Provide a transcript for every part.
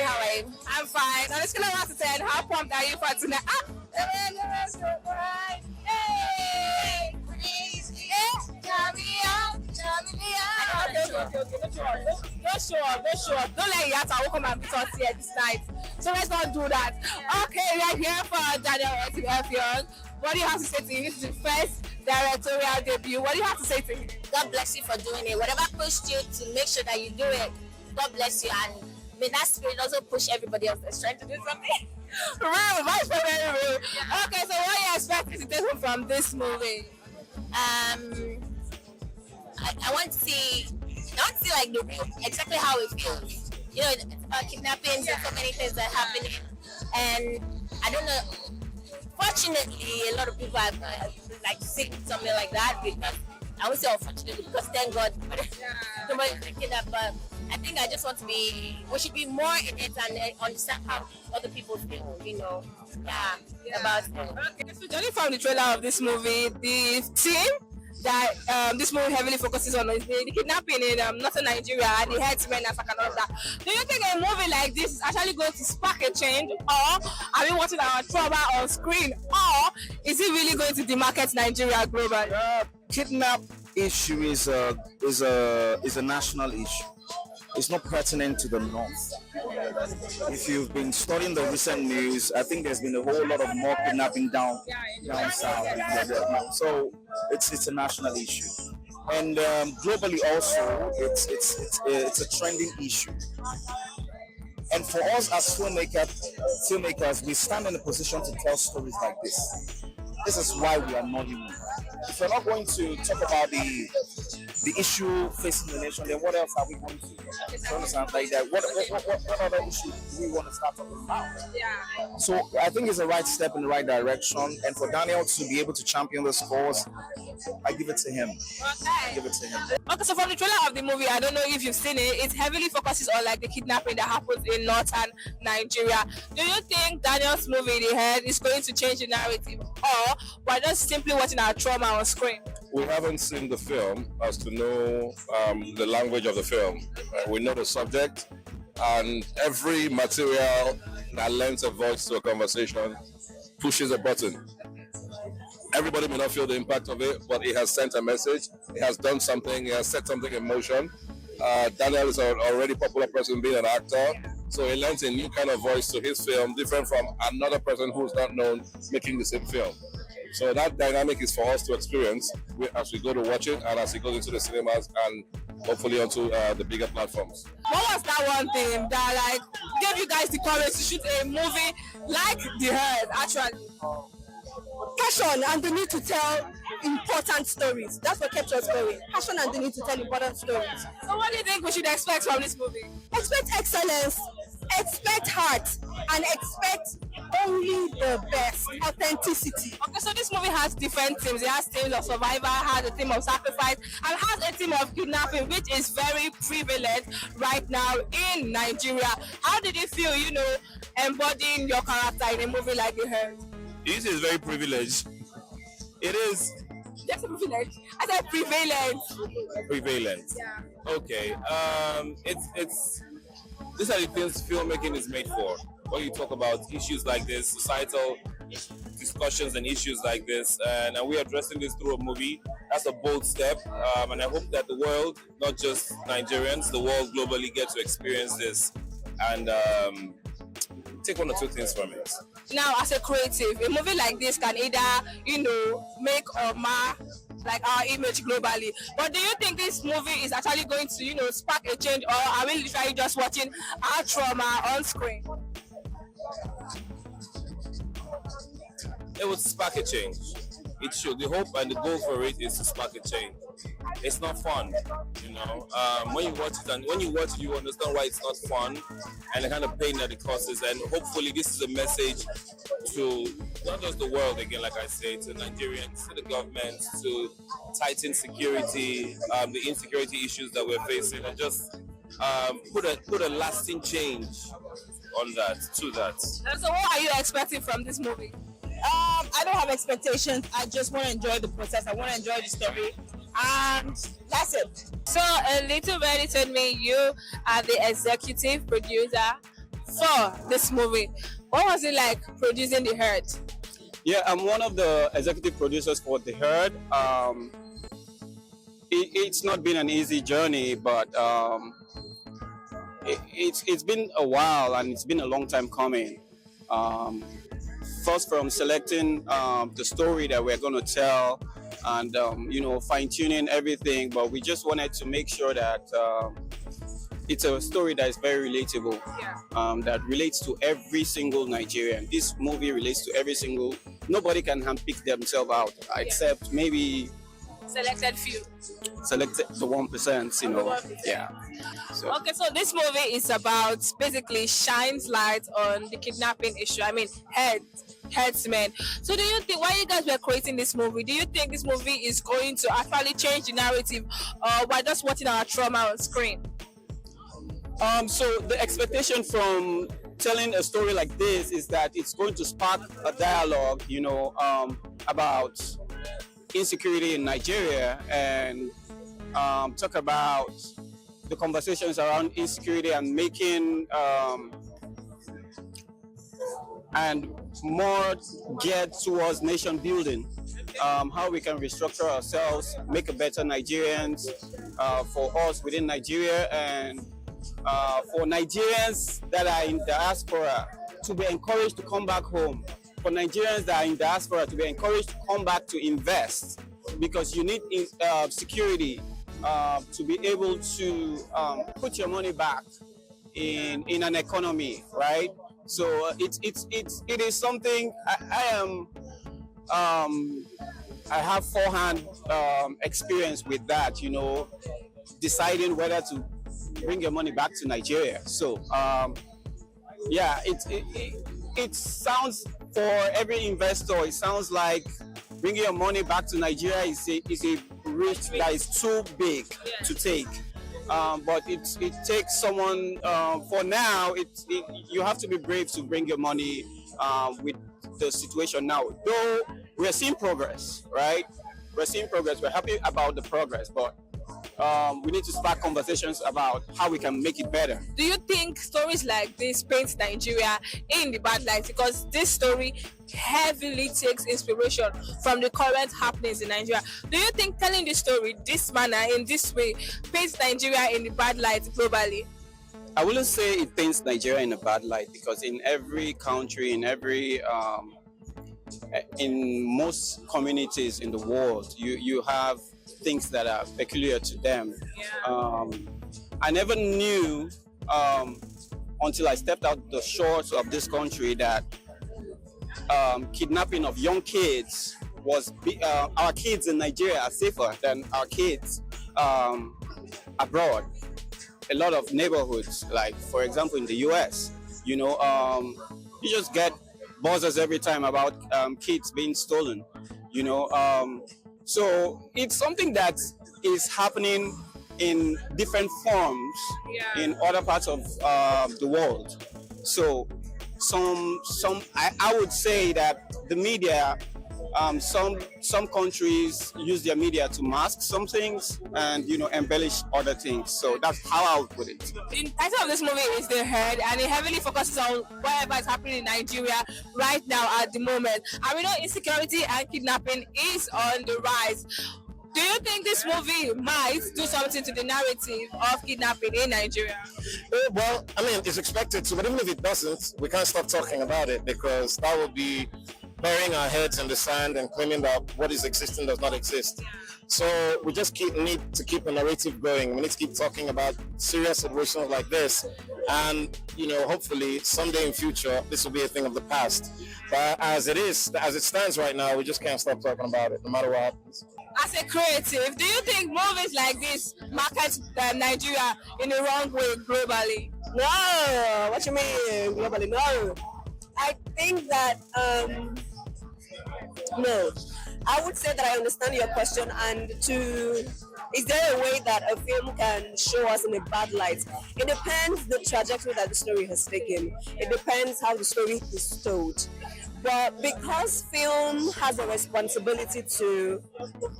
how are you? I'm fine. On a scale of 1 to 10, how pumped are you for tonight? Hey! Don't show up. Don't let Yata come and beat us here this night. So let's not do that. Okay, we are here for Daniel Young. What do you have to say to him? This is his first directorial debut. What do you have to say to him? God bless you for doing it. Whatever pushed you to make sure that you do it, God bless you. And may that spirit also push everybody else that's trying to do something. Real, much for very real. Okay, so what are you expecting to take home from this movie? I want to see like the real, exactly how it feels. You know, kidnappings and so many things that are happening. And I don't know, fortunately, a lot of people have like seen something like that. Because I would say unfortunately, because thank God nobody's thinking that, but I think I just want to be, we should be more in it and understand how other people feel, you know. About it. Okay, so judging from the trailer of this movie, the theme that this movie heavily focuses on is the kidnapping in northern Nigeria and the herdsmen and all of that. Do you think a movie like this is actually going to spark a change, or are we watching our trauma on screen, or is it really going to demarket Nigeria globally? Kidnap issue is a national issue. It's not pertinent to the north. If you've been studying the recent news, I think there's been a whole lot of more kidnapping down south. So it's a national issue, and globally also it's a trending issue. And for us as filmmakers, we stand in a position to tell stories like this. This is why we are Nollywood. If we're not going to talk about the issue facing the nation, then what else are we going to understand like that? What other issue do we want to start talking about? So I think it's the right step in the right direction, and for Daniel to be able to champion this cause, I give it to him. Okay, so from the trailer of the movie, I don't know if you've seen it, it heavily focuses on like the kidnapping that happens in northern Nigeria. Do you think Daniel's movie, The Head, is going to change the narrative, or we're just simply watching our trauma on screen? We haven't seen the film as to know the language of the film. We know the subject, and every material that lends a voice to a conversation pushes a button. Everybody may not feel the impact of it, but it has sent a message. It has done something. It has set something in motion. Daniel is an already popular person being an actor, so he lends a new kind of voice to his film, different from another person who's not known making the same film. So that dynamic is for us to experience as we go to watch it and as it goes into the cinemas and hopefully onto the bigger platforms. What was that one thing that like gave you guys the courage to shoot a movie like The Herd, actually? Passion and the need to tell important stories. That's what kept us going. Passion and the need to tell important stories. So what do you think we should expect from this movie? Expect excellence, expect heart, and expect only the best. Authenticity. Okay, so this movie has different themes. It has themes of survival, has a theme of sacrifice, and has a theme of kidnapping, which is very prevalent right now in Nigeria. How did you feel, embodying your character in a movie like The Herd? It is very privileged. It is. Just a privilege. I said prevalent. Prevalent. Yeah. Okay. It's. These are the things filmmaking is made for. When you talk about issues like this, societal discussions and issues like this, and we're addressing this through a movie. That's a bold step, and I hope that the world, not just Nigerians, the world globally, get to experience this and take one or two things from it. Now, as a creative, a movie like this can either, make or mar like our image globally. But do you think this movie is actually going to, spark a change, or are we literally just watching our trauma on screen? It would spark a change. It should. The hope and the goal for it is to spark a change. It's not fun, when you watch it, and when you watch it, you understand why it's not fun and the kind of pain that it causes. And hopefully this is a message to not just the world, again, like I say, to Nigerians, to the government, to tighten security, the insecurity issues that we're facing, and just put a lasting change on that, to that. So what are you expecting from this movie? I don't have expectations. I just want to enjoy the process. I want to enjoy the story. And that's it. So a little bit told me you are the executive producer for this movie. What was it like producing The Herd? Yeah, I'm one of the executive producers for The Herd. It's not been an easy journey, but it's been a while and it's been a long time coming. First, from selecting the story that we're going to tell and fine-tuning everything, but we just wanted to make sure that it's a story that is very relatable, that relates to every single Nigerian. This movie relates to every single. Nobody can handpick themselves out except maybe Selected few. selected the 1%. You know, 1%. yeah. So. Okay, so this movie is about basically shines light on the kidnapping issue. I mean, herdsmen. So do you think, while you guys were creating this movie, do you think this movie is going to actually change the narrative, or we're just watching our trauma on screen? So the expectation from telling a story like this is that it's going to spark a dialogue, about insecurity in Nigeria and talk about the conversations around insecurity and making and more geared towards nation building, how we can restructure ourselves, make a better Nigerians for us within Nigeria, and for Nigerians that are in diaspora to be encouraged to come back home, for Nigerians that are in diaspora to be encouraged to come back to invest, because you need security to be able to put your money back in an economy, right? So it is something I have forehand experience with that, deciding whether to bring your money back to Nigeria. So it sounds, for every investor, it sounds like bringing your money back to Nigeria is a risk that is too big to take. But it takes someone, for now, you have to be brave to bring your money with the situation now. Though we're seeing progress, right? We're seeing progress. We're happy about the progress, but we need to start conversations about how we can make it better. Do you think stories like this paint Nigeria in the bad light? Because this story heavily takes inspiration from the current happenings in Nigeria. Do you think telling the story this manner, in this way, paints Nigeria in the bad light globally? I wouldn't say it paints Nigeria in a bad light, because in every country, in most communities in the world, you have things that are peculiar to them. I never knew until I stepped out the shores of this country that kidnapping of young kids was our kids in Nigeria are safer than our kids abroad. A lot of neighborhoods, like for example in the US, you just get buzzers every time about kids being stolen. So it's something that is happening in different forms in other parts of the world. So I would say that the media, some countries use their media to mask some things and embellish other things. So that's how I would put it. The title of this movie is The Herd, and it heavily focuses on whatever is happening in Nigeria right now at the moment. And we know insecurity and kidnapping is on the rise. Do you think this movie might do something to the narrative of kidnapping in Nigeria? Well, I mean, it's expected to, but even if it doesn't, we can't stop talking about it, because that would be burying our heads in the sand and claiming that what is existing does not exist. So we just need to keep a narrative going. We need to keep talking about serious situations like this, and hopefully someday in future this will be a thing of the past. But as it stands right now, we just can't stop talking about it, no matter what happens. As a creative, do you think movies like this market Nigeria in the wrong way globally? No, what you mean globally? No, I think that no. I would say that I understand your question, and is there a way that a film can show us in a bad light? It depends the trajectory that the story has taken. It depends how the story is told. But because film has a responsibility to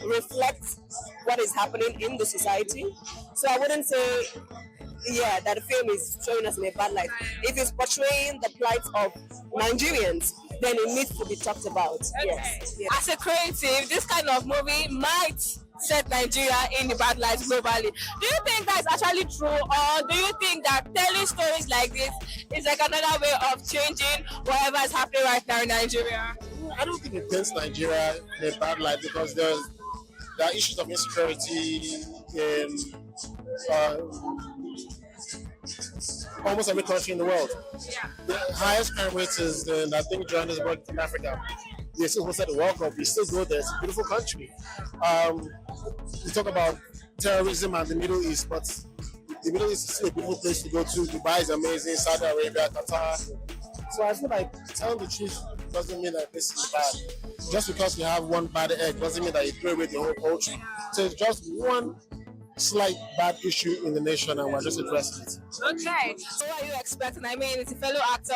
reflect what is happening in the society, so I wouldn't say yeah, that the film is showing us in a bad light. If it's portraying the plight of Nigerians, then it needs to be talked about. Yes. yes. As a creative, this kind of movie might set Nigeria in the bad light globally. Do you think that's actually true, or do you think that telling stories like this is like another way of changing whatever is happening right now in Nigeria? I don't think it paints Nigeria in a bad light because there are issues of insecurity in almost every country in the world. Yeah. The highest crime rate is in, I think, Johannesburg in Africa. They still hosted the World Cup. We still go there. It's a beautiful country. We talk about terrorism and the Middle East, but the Middle East is still a beautiful place to go to. Dubai is amazing. Saudi Arabia, Qatar. So I feel like telling the truth doesn't mean that this is bad. Just because you have one bad egg doesn't mean that you throw away the whole culture. So it's just one slight bad issue in the nation and we're just addressing it. Okay. So what are you expecting? I mean, it's a fellow actor.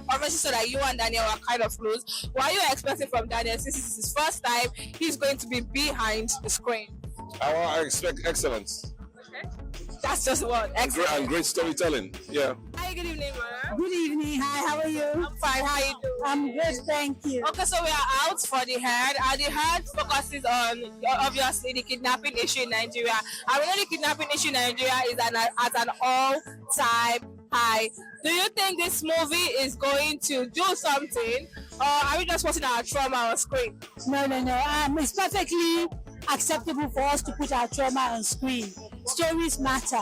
Obviously so that you and Daniel are kind of close. What are you expecting from Daniel since it's his first time he's going to be behind the screen? I expect excellence. Okay. That's just what. Excellent. And great storytelling. Yeah. Hi, good evening, man. Good evening. Hi, how are you? I'm fine. How are you doing? I'm good, thank you. Okay, so we are out for the head, and the head focuses on obviously the kidnapping issue in Nigeria. And we know the kidnapping issue in Nigeria is at an all-time high. Do you think this movie is going to do something, or are we just watching our trauma on screen? No. It's perfectly acceptable for us to put our trauma on screen. Stories matter,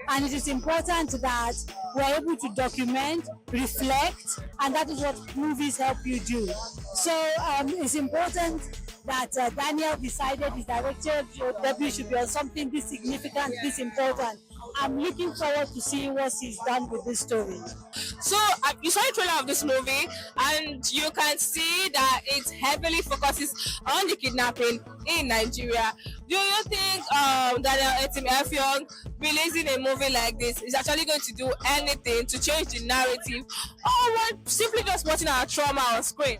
and it is important that we're able to document, reflect, and that is what movies help you do. So it's important that Daniel decided his director debut should be on something this significant, this important. I'm looking forward to seeing what he's done with this story. So you saw the trailer of this movie, and you can see that it heavily focuses on the kidnapping in Nigeria. Do you think Daniel Etim releasing a movie like this is actually going to do anything to change the narrative, or we're simply just watching our trauma on screen?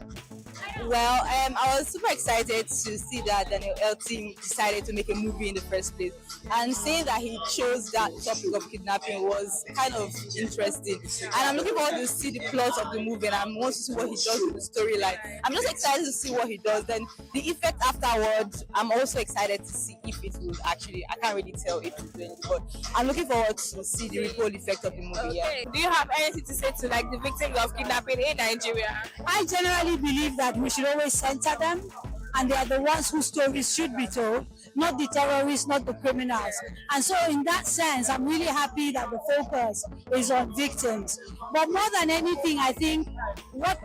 Well, I was super excited to see that Daniel Etim decided to make a movie in the first place. And seeing that he chose that topic of kidnapping was kind of interesting. And I'm looking forward to see the plot of the movie, and I want to see what he does with the storyline. I'm just excited to see what he does. Then the effect afterwards, I'm also excited to see if it will actually, I can't really tell if it's doing it, but I'm looking forward to see the ripple effect of the movie. Okay. Yeah. Do you have anything to say to like the victims of kidnapping in Nigeria? I generally believe that we should always center them, and they are the ones whose stories should be told, not the terrorists, not the criminals. And so in that sense, I'm really happy that the focus is on victims. But more than anything, I think what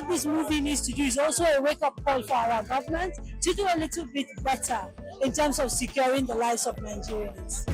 this movie needs to do is also a wake-up call for our government to do a little bit better in terms of securing the lives of Nigerians.